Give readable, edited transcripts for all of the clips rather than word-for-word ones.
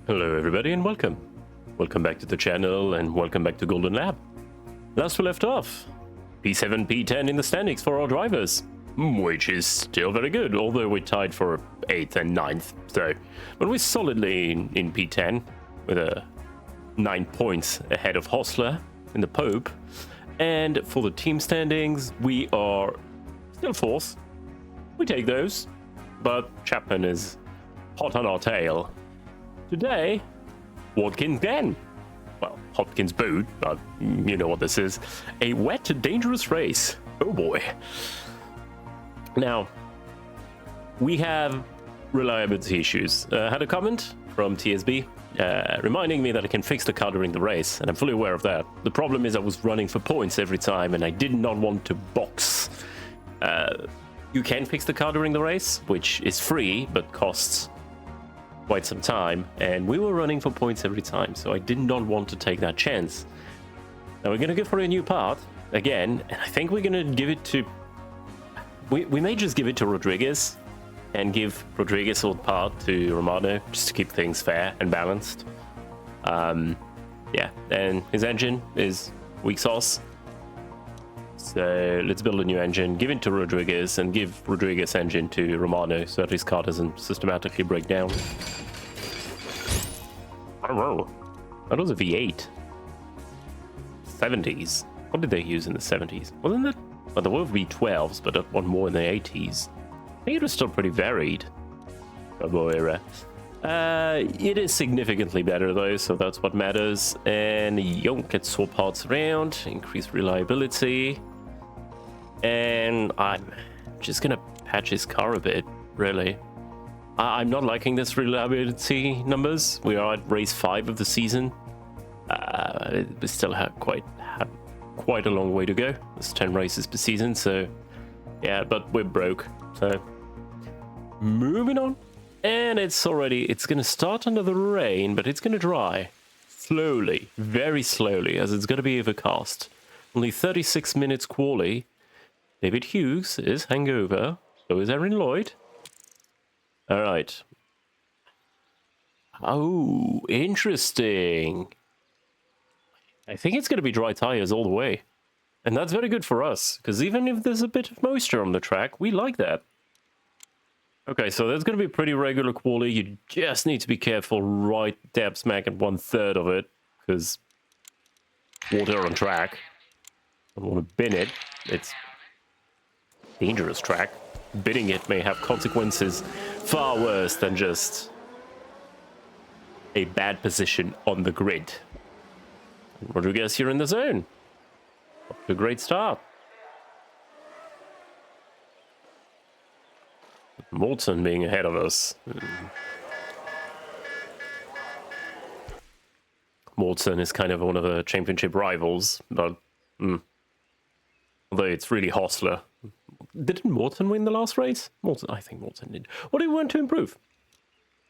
Hello everybody and welcome. Welcome back to the channel and welcome back to Golden Lab. Last we left off, P7, P10 in the standings for our drivers, which is still very good, although we're tied for 8th and 9th, but we're solidly in P10 with 9 points ahead of Hostler in the Pope. And for the team standings, we are still 4th. We take those, but Chapman is hot on our tail. Today, Watkins again. Well, Hopkins boot, but you know what this is. A wet, dangerous race. Oh boy. Now, we have reliability issues. Had a comment from TSB reminding me that I can fix the car during the race, and I'm fully aware of that. The problem is I was running for points every time, and I did not want to box. You can fix the car during the race, which is free, but costs quite some time, and we were running for points every time, so I did not want to take that chance. Now we're gonna go for a new part again, and I think we're gonna give it to we may just give it to Rodriguez and give Rodriguez old part to Romano just to keep things fair and balanced. Yeah, and his engine is weak sauce, so let's build a new engine, give it to Rodriguez, and give Rodriguez engine to Romano so that his car doesn't systematically break down. Oh, that was a V8. 70s. What did they use in the 70s? Wasn't it? Well, there were V12s, but that one more in the 80s. I think it was still pretty varied. Turbo era. It is significantly better though, so that's what matters. And you don't get swap parts around, increase reliability. And I'm just gonna patch his car a bit, really. I'm not liking this reliability numbers. We are at race 5 of the season. We still have quite a long way to go. There's 10 races per season, so yeah, but we're broke. So moving on. And it's gonna start under the rain, but it's gonna dry slowly, very slowly, as it's gonna be overcast. Only 36 minutes quali. David Hughes is hangover, so is Aaron Lloyd. All right. Oh, interesting. I think it's going to be dry tires all the way. And that's very good for us, because even if there's a bit of moisture on the track, we like that. Okay, so that's going to be pretty regular quality. You just need to be careful right dab smack at 1/3 of it, because water on track. I don't want to bin it. It's dangerous track. Bidding it may have consequences far worse than just a bad position on the grid. Rodriguez, you're in the zone. Off to a great start. Morton being ahead of us. Morton is kind of one of the championship rivals, but although it's really Hostler. Didn't Morton win the last race? I think Morton did. What do you want to improve?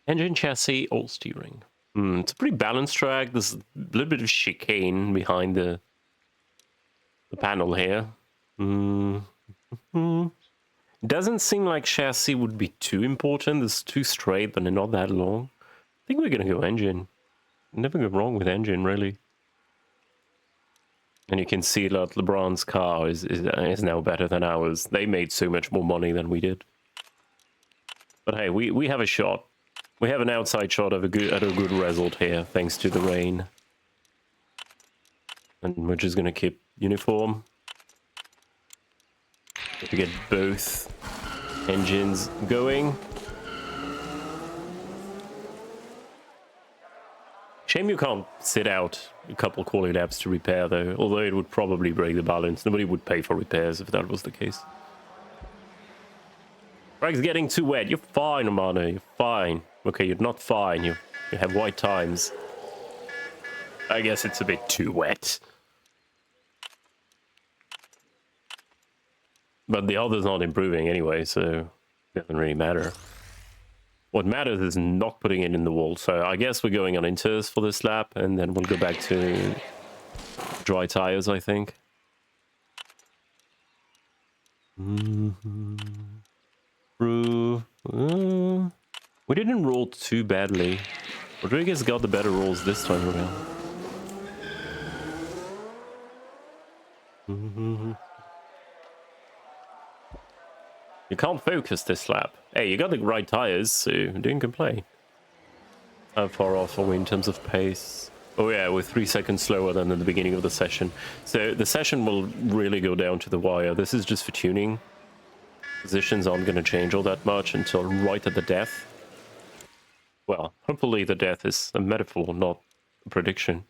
Engine, chassis, all steering. It's a pretty balanced track. There's a little bit of chicane behind the panel here. Doesn't seem like chassis would be too important. It's too straight, but they're not that long. I think we're going to go engine. Never go wrong with engine, really. And you can see that LeBron's car is now better than ours. They made so much more money than we did. But hey, we have a shot. We have an outside shot at a good result here, thanks to the rain. And we're just gonna keep uniform. To get both engines going. Shame you can't sit out a couple quality laps to repair though, although it would probably break the balance. Nobody would pay for repairs if that was the case. Track's getting too wet. You're fine, Romano. You're fine. Okay, you're not fine. You have white times. I guess it's a bit too wet. But the other's not improving anyway, so it doesn't really matter. What matters is not putting it in the wall. So I guess we're going on inters for this lap, and then we'll go back to dry tires, I think. We didn't roll too badly Rodriguez got the better rolls this time around. You can't focus this lap. Hey, you got the right tires, so didn't complain. How far off are we in terms of pace? Oh yeah, we're 3 seconds slower than at the beginning of the session. So the session will really go down to the wire. This is just for tuning. Positions aren't going to change all that much until right at the death. Well, hopefully the death is a metaphor, not a prediction.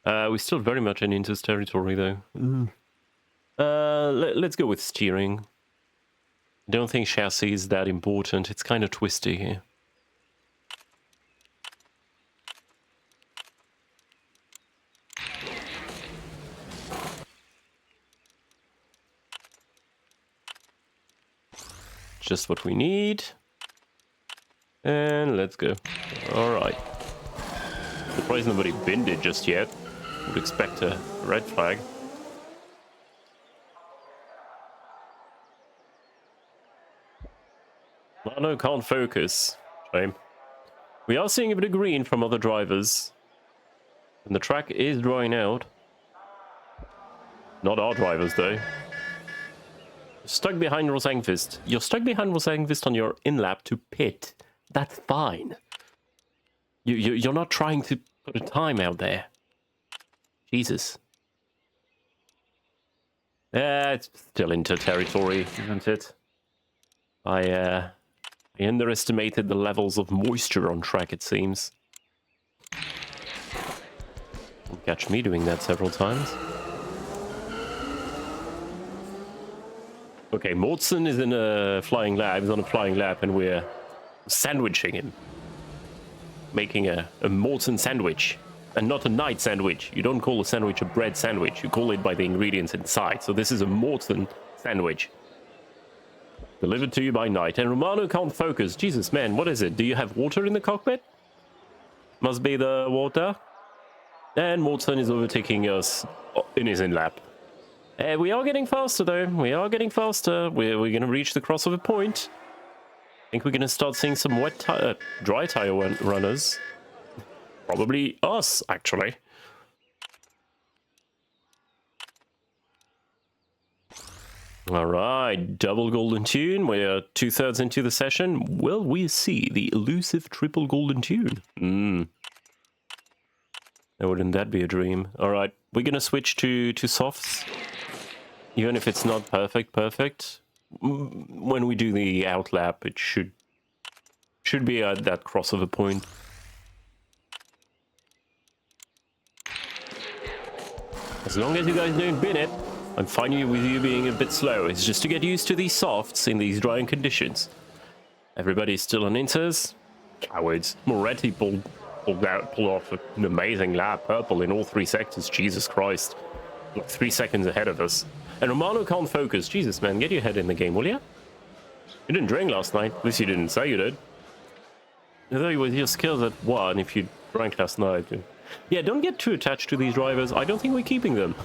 We're still very much in Inter's territory, though. Let's go with steering. Don't think chassis is that important. It's kind of twisty here. Just what we need. And let's go. Alright. Surprised nobody binned it just yet. Would expect a red flag. No, can't focus. Shame. We are seeing a bit of green from other drivers. And the track is drying out. Not our drivers, though. Stuck behind Rosengvist. You're stuck behind Rosengvist on your in-lap to pit. That's fine. You're not trying to put a time out there. Jesus. It's still into territory, isn't it? I underestimated the levels of moisture on track, it seems. You'll catch me doing that several times. Okay, Mortson is in a flying lap. He's on a flying lap, and we're sandwiching him. Making a Mortson sandwich. And not a night sandwich. You don't call a sandwich a bread sandwich. You call it by the ingredients inside. So this is a Mortson sandwich. Delivered to you by night. And Romano can't focus. Jesus, man, what is it? Do you have water in the cockpit? Must be the water. And Mortson is overtaking us in his in-lap. We are getting faster, though. We are getting faster. We're going to reach the crossover point. I think we're going to start seeing some dry tire runners. Probably us, actually. All right, double golden tune. We're 2/3 into the session. Will we see the elusive triple golden tune? Wouldn't that be a dream? All right, we're going to switch to softs. Even if it's not perfect. When we do the outlap, it should be at that crossover point. As long as you guys don't bin it, I'm fine with you being a bit slow. It's just to get used to these softs in these drying conditions. Everybody's still on inters. Cowards. Moretti pulled off an amazing lap. Purple in all 3 sectors. Jesus Christ. Like 3 seconds ahead of us. And Romano can't focus. Jesus, man, get your head in the game, will ya? You didn't drink last night. At least you didn't say you did. Although with your skills at 1, if you drank last night. Yeah, don't get too attached to these drivers. I don't think we're keeping them.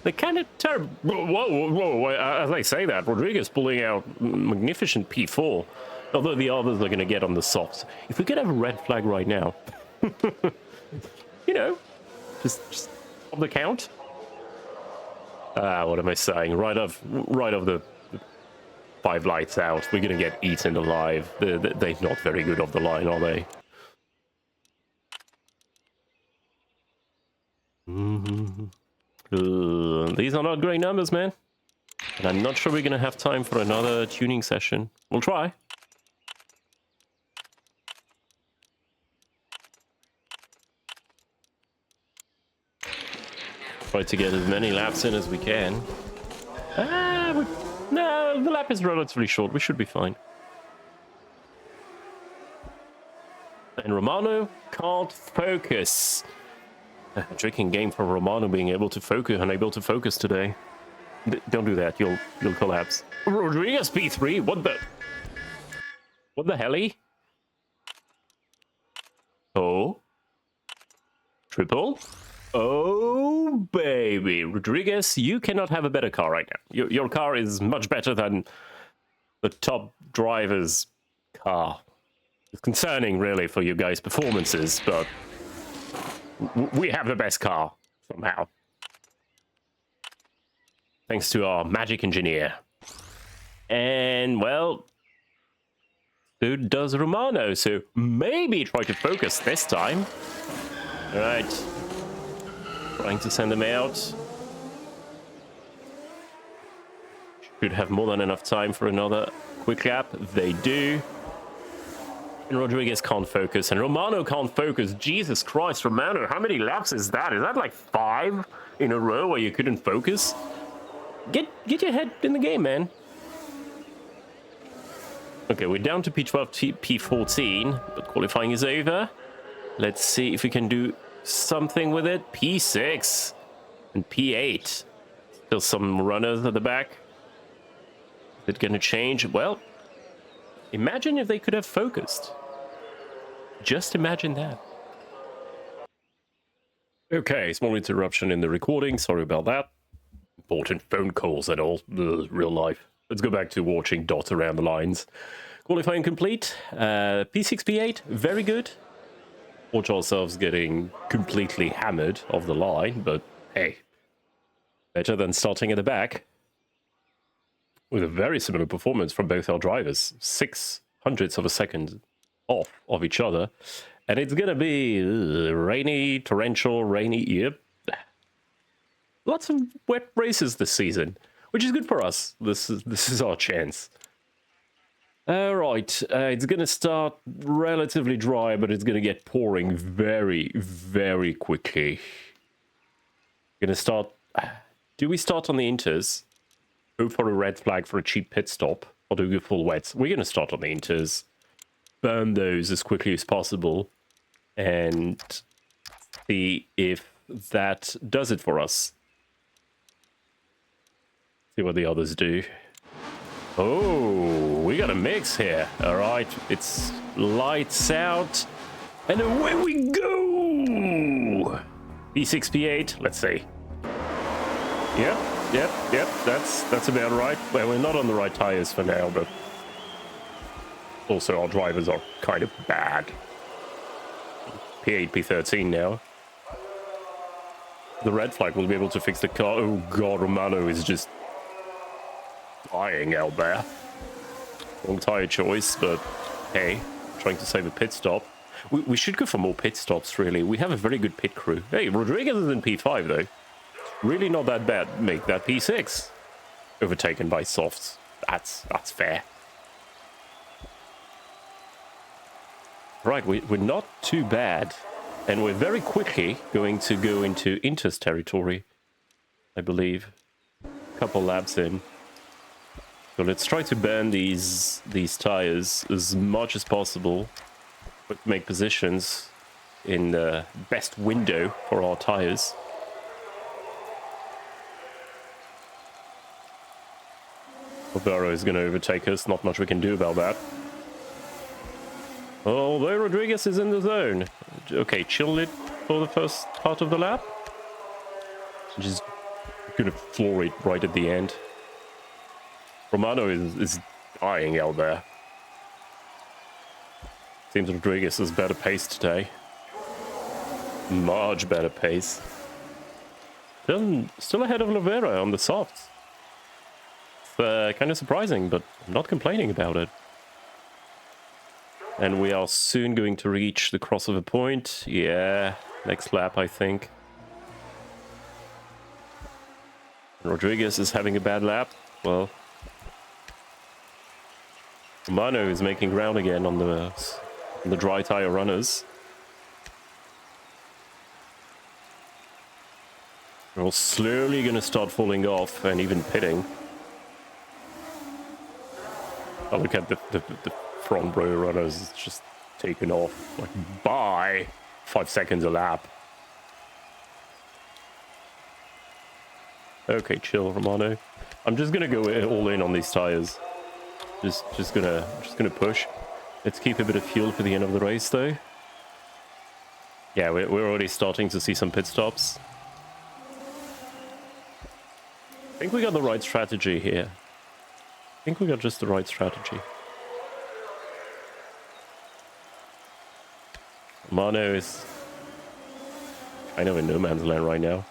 They're kind of terrible. Whoa. As I say that, Rodriguez pulling out magnificent P4. Although the others are going to get on the softs. If we could have a red flag right now. You know, just on the count. What am I saying? Right off the 5 lights out. We're going to get eaten alive. They're not very good off the line, are they? These are not great numbers, man. And I'm not sure we're going to have time for another tuning session. We'll try. Try to get as many laps in as we can. No, the lap is relatively short. We should be fine. And Romano can't focus. A drinking game for Romano being able to focus, unable to focus today. Don't do that. You'll collapse. Rodriguez P3. What the helly? Oh. Triple. Oh, baby. Rodriguez, you cannot have a better car right now. Your car is much better than the top driver's car. It's concerning, really, for you guys' performances, but we have the best car, somehow. Thanks to our magic engineer. And, well, so does Romano, so maybe try to focus this time. Alright. Trying to send them out. Should have more than enough time for another quick lap. They do. And Rodriguez can't focus, and Romano can't focus. Jesus Christ, Romano, how many laps is that? Is that like 5 in a row where you couldn't focus? Get your head in the game, man. Okay, we're down to P12, P14, but qualifying is over. Let's see if we can do something with it. P6 and P8. Still some runners at the back. Is it going to change? Well, imagine if they could have focused. Just imagine that. Okay, small interruption in the recording. Sorry about that. Important phone calls and all. Ugh, real life. Let's go back to watching dots around the lines. Qualifying complete. P6, P8, very good. Watch ourselves getting completely hammered off the line, but hey, better than starting at the back. With a very similar performance from both our drivers. 0.06 of a second off of each other. And it's gonna be rainy, torrential, rainy. Yep. Lots of wet races this season, which is good for us. This is our chance. All right, it's gonna start relatively dry, but it's gonna get pouring very, very quickly. Gonna start. Do we start on the inters? Go for a red flag for a cheap pit stop, or do we go full wets? We're gonna start on the inters. Burn those as quickly as possible, and see if that does it for us. See what the others do. Oh, we got a mix here. All right, it's lights out, and away we go. P6, P8. Let's see. Yep. That's about right. Well, we're not on the right tires for now, but also our drivers are kind of bad. P8, P13 now. The red flag will be able to fix the car. Oh god, Romano is just dying out there. Wrong tire choice, but hey, trying to save a pit stop. We should go for more pit stops, really. We have a very good pit crew. Hey, Rodriguez is in P5, though. Really not that bad. Make that P6. Overtaken by softs. That's fair. Right, we're not too bad. And we're very quickly going to go into Inters territory, I believe. A couple laps in. So let's try to burn these tires as much as possible. But make positions in the best window for our tires. Barbaro is going to overtake us. Not much we can do about that. Although Rodriguez is in the zone. Okay, chill it for the first part of the lap. Just going to floor it right at the end. Romano is dying out there. Seems Rodriguez is better pace today. Much better pace. Still ahead of Oliveira on the softs. Kind of surprising, but I'm not complaining about it. And we are soon going to reach the crossover point. Yeah, next lap, I think. Rodriguez is having a bad lap. Well, Romano is making ground again on the dry tire runners. We're all slowly going to start falling off and even pitting. I look at the front row runners, it's just taken off like by 5 seconds a lap. Okay, chill, Romano. I'm just gonna go all in on these tires. Just gonna push. Let's keep a bit of fuel for the end of the race, though. Yeah, we're already starting to see some pit stops. I think we got the right strategy here. I think we got just the right strategy. Romano is kind of in no man's land right now.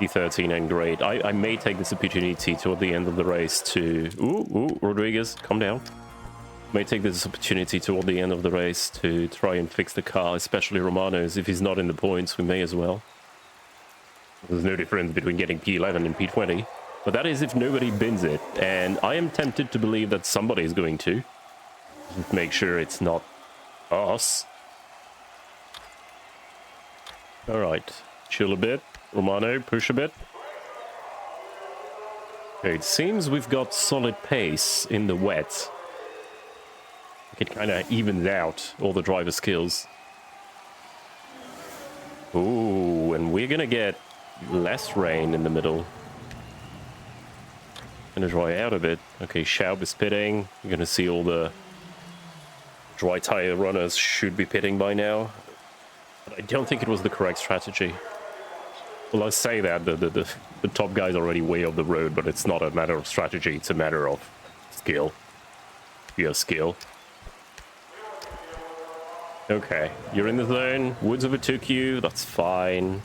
P13 and great. I may take this opportunity toward the end of the race to... Ooh, Rodriguez, calm down. May take this opportunity toward the end of the race to try and fix the car, especially Romano's. If he's not in the points, we may as well. There's no difference between getting P11 and P20. But that is if nobody bins it. And I am tempted to believe that somebody is going to. Just make sure it's not us. Alright, chill a bit. Romano, push a bit. Okay, it seems we've got solid pace in the wet. It kind of evens out all the driver skills. Ooh, and we're gonna get less rain in the middle. Gonna dry out a bit. Okay, Schaub is pitting. You're gonna see all the dry tire runners should be pitting by now. But I don't think it was the correct strategy. Well, I say that, the top guy's already way off the road, but it's not a matter of strategy, it's a matter of skill. Pure skill. Okay, you're in the zone. Woods overtook you, that's fine.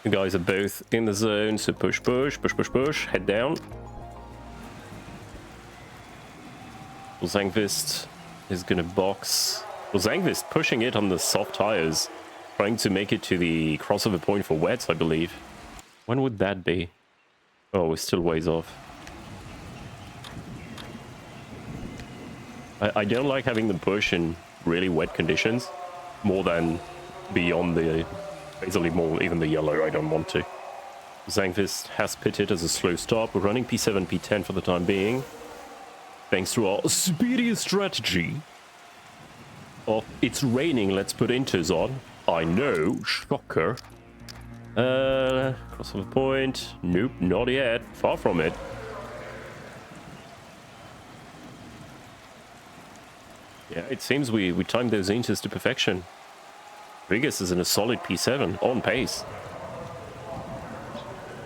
You guys are both in the zone, so push, head down. Zangvist is gonna box. Well, Zangvist pushing it on the soft tires. Trying to make it to the crossover point for wets, I believe. When would that be? Oh, we're still ways off. I don't like having them push in really wet conditions. More than beyond the... Basically more even the yellow, I don't want to. Zangvist has pitted as a slow stop. We're running P7, P10 for the time being. Thanks to our speedy strategy. Oh, it's raining, let's put inters on. I know, shocker. Crossover point. Nope, not yet. Far from it. Yeah, it seems we timed those inters to perfection. Rodriguez is in a solid P7, on pace.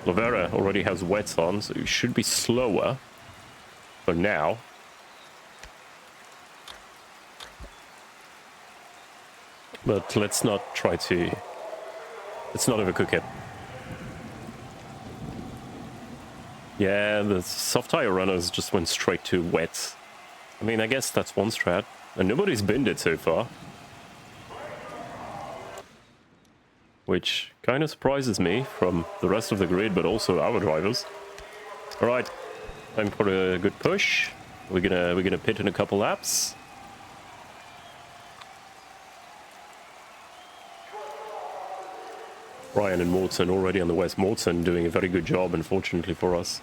Lovera already has wets on, so he should be slower. For now. But let's not try to... Let's not overcook it. Yeah, the soft tire runners just went straight to wet. I mean, I guess that's one strat. And nobody's binned it so far. Which kind of surprises me from the rest of the grid, but also our drivers. Alright, time for a good push. We're gonna pit in a couple laps. Ryan and Morton already on the west. Morton doing a very good job, unfortunately for us.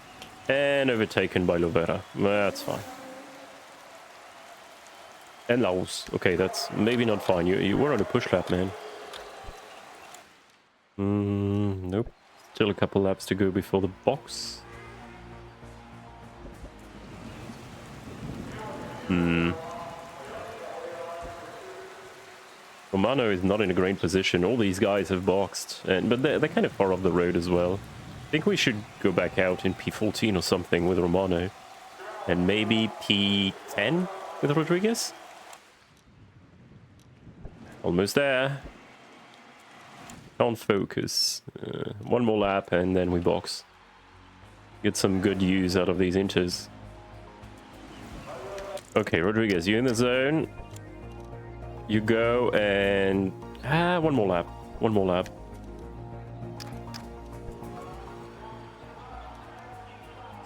And overtaken by Lovera. That's fine. And Laos. Okay, that's maybe not fine. You were on a push lap, man. Nope. Still a couple laps to go before the box. Romano is not in a great position. All these guys have boxed, but they're kind of far off the road as well. I think we should go back out in P14 or something with Romano. And maybe P10 with Rodriguez? Almost there. Can't focus. One more lap and then we box. Get some good use out of these inters. Okay, Rodriguez, you're in the zone. You go and... one more lap. One more lap.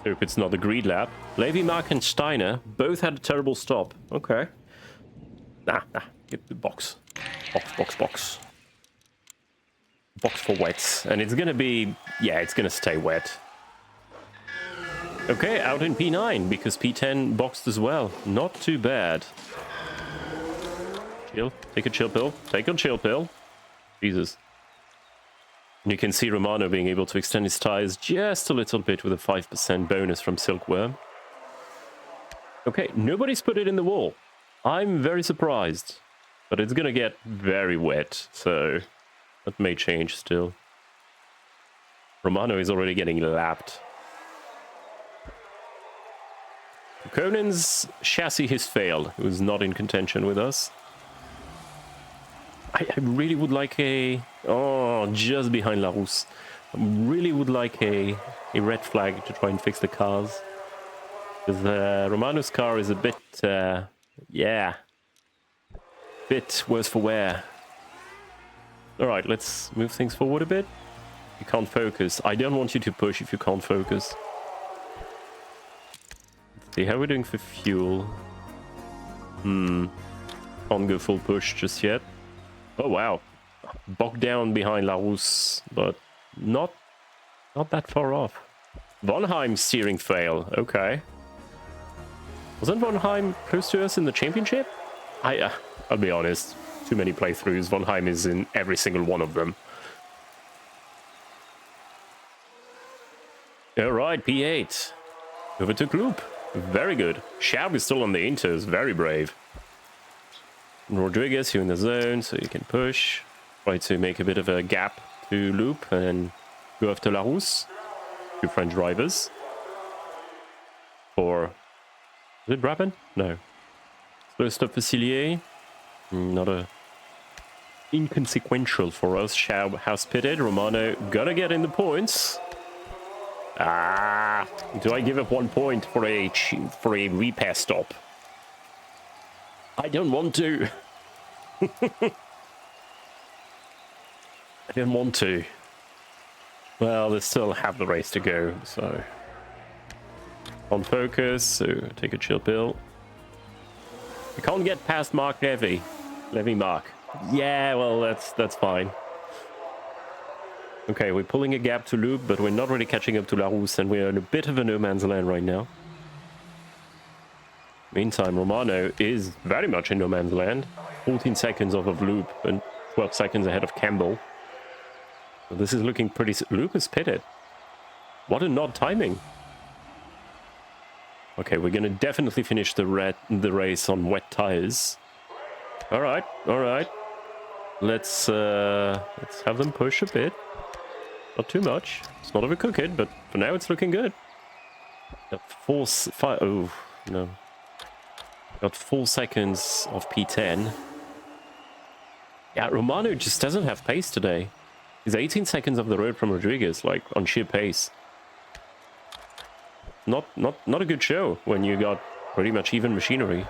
Hope it's not a greed lap. Levy, Mark, and Steiner both had a terrible stop. Okay. Nah. Get the box. Box. Box for wets. And it's gonna be... Yeah, it's gonna stay wet. Okay, out in P9, because P10 boxed as well. Not too bad. Chill. Take a chill pill. Take a chill pill. Jesus. And you can see Romano being able to extend his tires just a little bit with a 5% bonus from Silkworm. Okay, nobody's put it in the wall. I'm very surprised. But it's gonna get very wet, so that may change still. Romano is already getting lapped. Conan's chassis has failed. It was not in contention with us. I really would like a... Oh, just behind Larousse. I really would like a red flag to try and fix the cars. Because Romano's car is a bit... yeah. Bit worse for wear. Alright, let's move things forward a bit. You can't focus. I don't want you to push if you can't focus. Let's see how we're doing for fuel. Can't go full push just yet. Oh wow. Bogged down behind Larousse, but not that far off. Vonheim steering fail. Okay. Wasn't Vonheim close to us in the championship? I'll be honest. Too many playthroughs. Vonheim is in every single one of them. Alright, P8. Overtook Loop. Very good. Schaub is still on the Inters. Very brave. Rodriguez, you in the zone, so you can push. Try to make a bit of a gap to Loop and go after Larousse. Two French drivers. Or... is it Brabant? No. Slow stop for Cillier. Not a... inconsequential for us. Schaub house pitted. Romano gonna get in the points. Ah, do I give up 1 point for a repair stop? I don't want to. I didn't want to. Well, they still have the race to go, so... on focus, so take a chill pill. We can't get past Mark Levy. Mark. Yeah, well, that's fine. Okay, we're pulling a gap to Loop, but we're not really catching up to Larousse, and we're in a bit of a no man's land right now. Meantime, Romano is very much in no man's land. 14 seconds off of Loop and 12 seconds ahead of Campbell. So this is looking pretty... Loop is pitted. What a odd timing. Okay, we're gonna definitely finish the race on wet tires. All right. Let's have them push a bit. Not too much. It's not overcook it, but for now it's looking good. Got 5... oh, no. Got 4 seconds of P10. Yeah, Romano just doesn't have pace today. He's 18 seconds off the road from Rodriguez, like, on sheer pace. Not a good show when you got pretty much even machinery.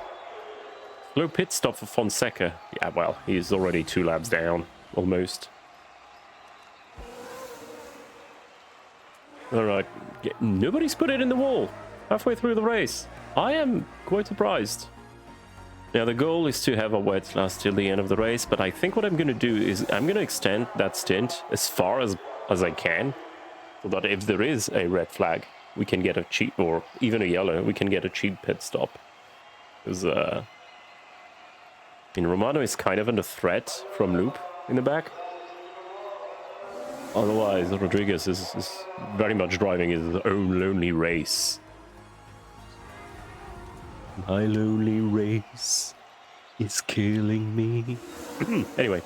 Slow pit stop for Fonseca. Yeah, well, he's already 2 laps down, almost. Alright, nobody's put it in the wall halfway through the race. I am quite surprised. Now, the goal is to have our wets last till the end of the race, but I think what I'm going to do is I'm going to extend that stint as far as I can, so that if there is a red flag, we can get a cheap, or even a yellow, we can get a cheap pit stop. Because, I mean, Romano is kind of under threat from Loop in the back. Otherwise, Rodriguez is very much driving his own lonely race. My lonely race is killing me. Anyway.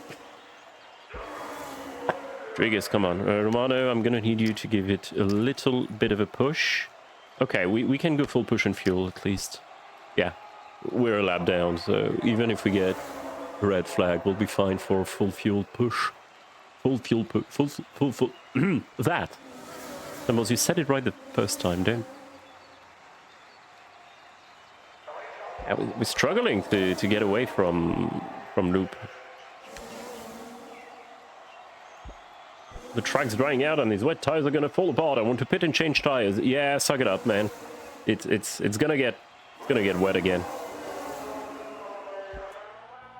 Rodriguez, come on. Romano, I'm gonna need you to give it a little bit of a push. Okay, we can go full push and fuel at least. Yeah, we're a lap down, so even if we get a red flag, we'll be fine for a full fuel push. Full fuel push. Full. That. Samuels, you said it right the first time, don't? Yeah, we're struggling to get away from Loop. The track's drying out and these wet tires are gonna fall apart. I want to pit and change tires. Yeah, suck it up, man. It's gonna get wet again.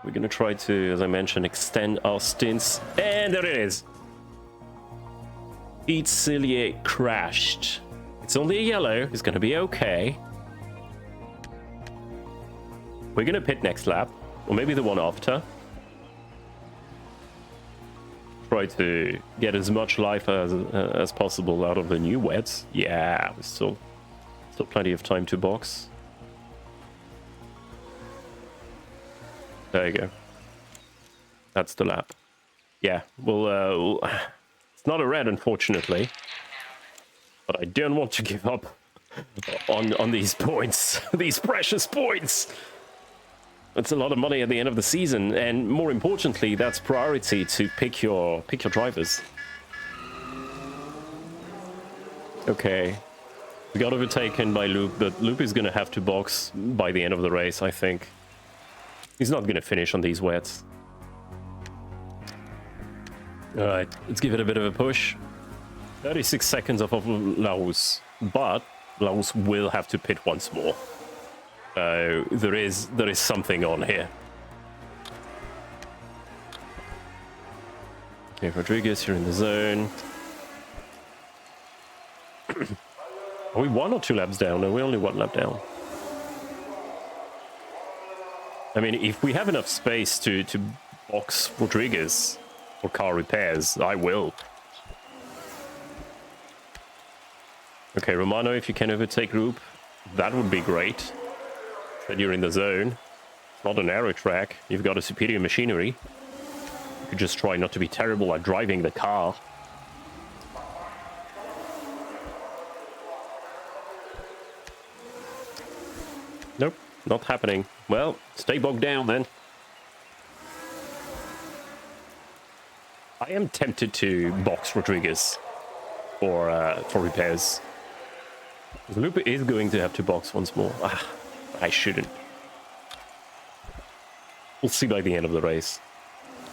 We're gonna try to, as I mentioned, extend our stints. And there it is. Pete Cillier crashed. It's only a yellow. It's gonna be okay. We're gonna pit next lap, or maybe the one after. Try to get as much life as possible out of the new wets. Yeah, there's still plenty of time to box. There you go. That's the lap. Yeah, well, it's not a red, unfortunately. But I don't want to give up on these points, these precious points. That's a lot of money at the end of the season, and more importantly, that's priority to pick your drivers. Okay, we got overtaken by Loop, but Loop is gonna have to box by the end of the race, I think. He's not gonna finish on these wets. All right, let's give it a bit of a push. 36 seconds off of Laus, but Laus will have to pit once more. There is something on here. Okay, Rodriguez, you're in the zone. Are we 1 or 2 laps down? No, we're only 1 lap down. I mean, if we have enough space to box Rodriguez for car repairs, I will. Okay, Romano, if you can overtake Group, that would be great. Then you're in the zone. It's not an aero track. You've got a superior machinery. You could just try not to be terrible at driving the car. Nope, not happening. Well, stay bogged down then. I am tempted to box Rodriguez for repairs. The Loop is going to have to box once more. I shouldn't. We'll see by the end of the race.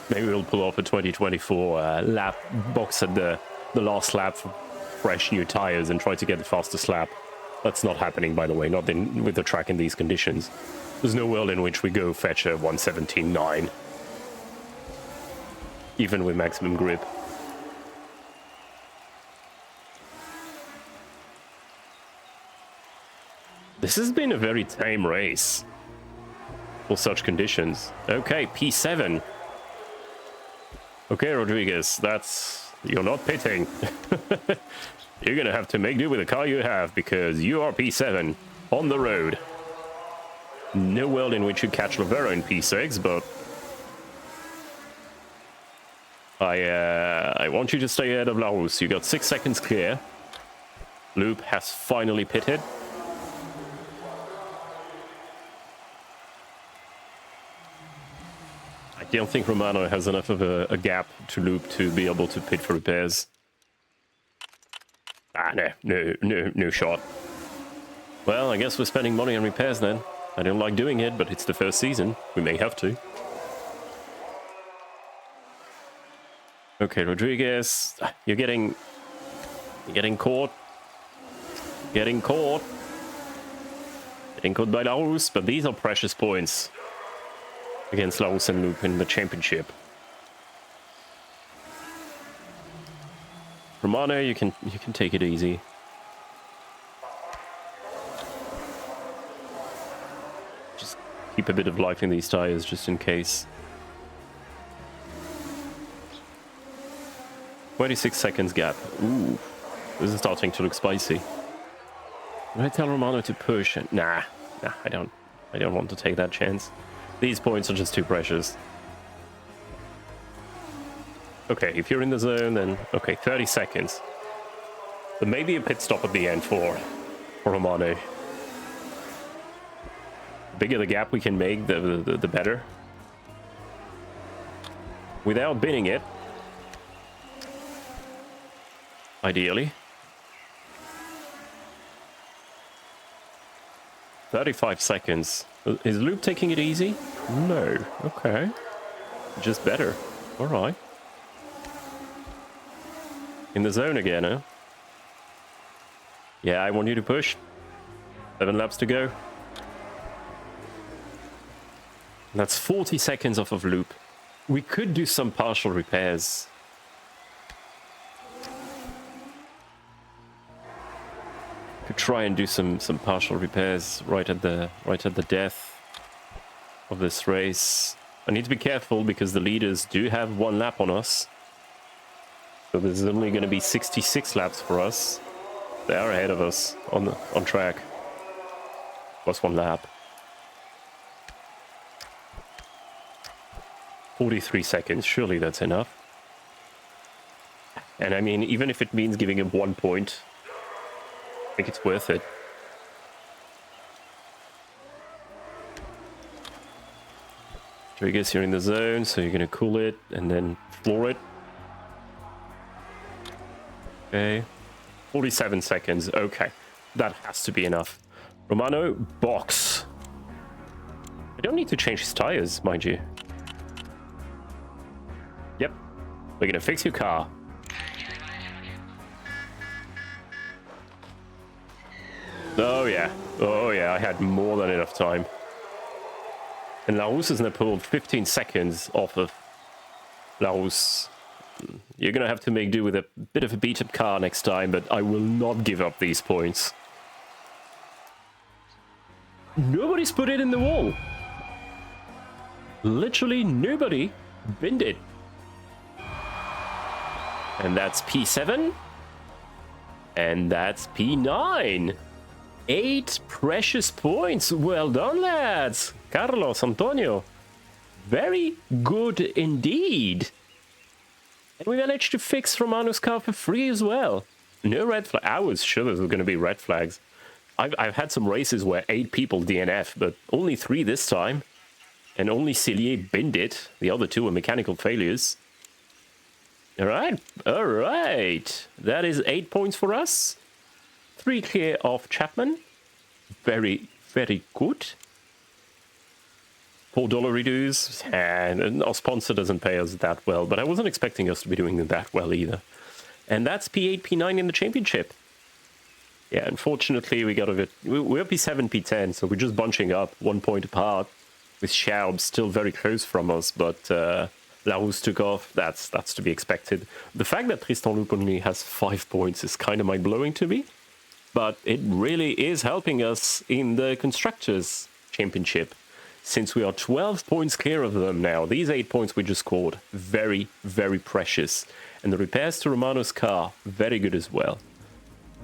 Maybe we'll pull off a 2024 lap box at the last lap for fresh new tires and try to get the fastest lap. That's not happening, by the way, not with the track in these conditions. There's no world in which we go fetch a 117.9. Even with maximum grip. This has been a very tame race for such conditions. Okay, P7. Okay, Rodriguez, you're not pitting. You're gonna have to make do with the car you have because you are P7 on the road. No world in which you catch Lavero in P6, but I want you to stay ahead of Laus. You got 6 seconds clear. Loop has finally pitted. I don't think Romano has enough of a gap to Loop to be able to pit for repairs. No shot. Well, I guess we're spending money on repairs then. I don't like doing it, but it's the first season. We may have to. Okay, Rodriguez, you're getting caught. Getting caught by Laus, but these are precious points against Laus and Loop in the championship. Romano, you can take it easy. Just keep a bit of life in these tires just in case. 26 seconds gap. Ooh, this is starting to look spicy. Did I tell Romano to push? Nah, I don't want to take that chance. These points are just too precious. Okay, if you're in the zone, then okay, 30 seconds. But maybe a pit stop at the end for Romano. The bigger the gap we can make, the better. Without binning it. Ideally. 35 seconds. Is Loop taking it easy? No. Okay. Just better. Alright. In the zone again, huh? Yeah, I want you to push. 7 laps to go. That's 40 seconds off of Loop. We could do some partial repairs. Could try and do some partial repairs right at the death of this race. I need to be careful because the leaders do have 1 lap on us. So there's only going to be 66 laps for us. They are ahead of us on track. Plus 1 lap. 43 seconds, surely that's enough. And I mean, even if it means giving him 1 point, I think it's worth it. Rodriguez, you're in the zone, so you're gonna cool it and then floor it. Okay. 47 seconds. Okay. That has to be enough. Romano, box. I don't need to change his tires, mind you. Yep. We're gonna fix your car. Oh yeah. Oh yeah, I had more than enough time. And Larousse is gonna pull 15 seconds off of Larousse. You're gonna have to make do with a bit of a beat-up car next time, but I will not give up these points. Nobody's put it in the wall. Literally nobody binned it. And that's P7. And that's P9. 8 precious points. Well done, lads. Carlos, Antonio. Very good indeed. And we managed to fix Romano's car for free as well. No red flag. I was sure there were going to be red flags. I've had some races where 8 people DNF, but only 3 this time. And only Cillier binned it. The other 2 were mechanical failures. Alright, alright. That is 8 points for us. 3 clear of Chapman. Very, very good. $4 redos. And our sponsor doesn't pay us that well, but I wasn't expecting us to be doing that well either. And that's P8, P9 in the championship. Yeah, unfortunately, we got a bit... We're P7, P10, so we're just bunching up 1 point apart. With Schaub still very close from us, but Larousse took off. That's to be expected. The fact that Tristan Luc only has 5 points is kind of mind-blowing to me. But it really is helping us in the Constructors' Championship. Since we are 12 points clear of them now, these 8 points we just scored, very, very precious. And the repairs to Romano's car, very good as well.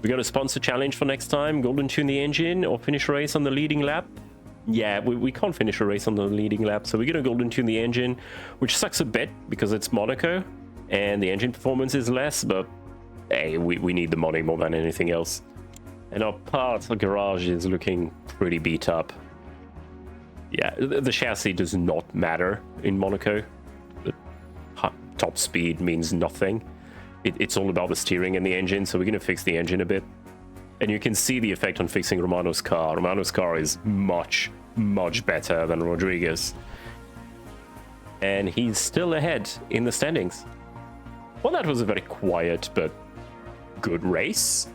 We got a sponsor challenge for next time, golden tune the engine or finish a race on the leading lap. Yeah, we can't finish a race on the leading lap, so we're going to golden tune the engine, which sucks a bit because it's Monaco and the engine performance is less, but hey, we need the money more than anything else. And our parts, our garage is looking pretty beat up. Yeah, the chassis does not matter in Monaco. The top speed means nothing. It's all about the steering and the engine, so we're going to fix the engine a bit. And you can see the effect on fixing Romano's car. Romano's car is much, much better than Rodriguez. And he's still ahead in the standings. Well, that was a very quiet but good race.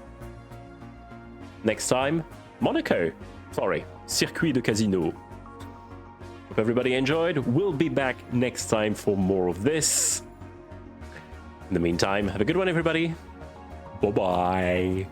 Next time, Monaco. Sorry, Circuit de Casino. Hope everybody enjoyed. We'll be back next time for more of this. In the meantime, have a good one, everybody. Bye-bye.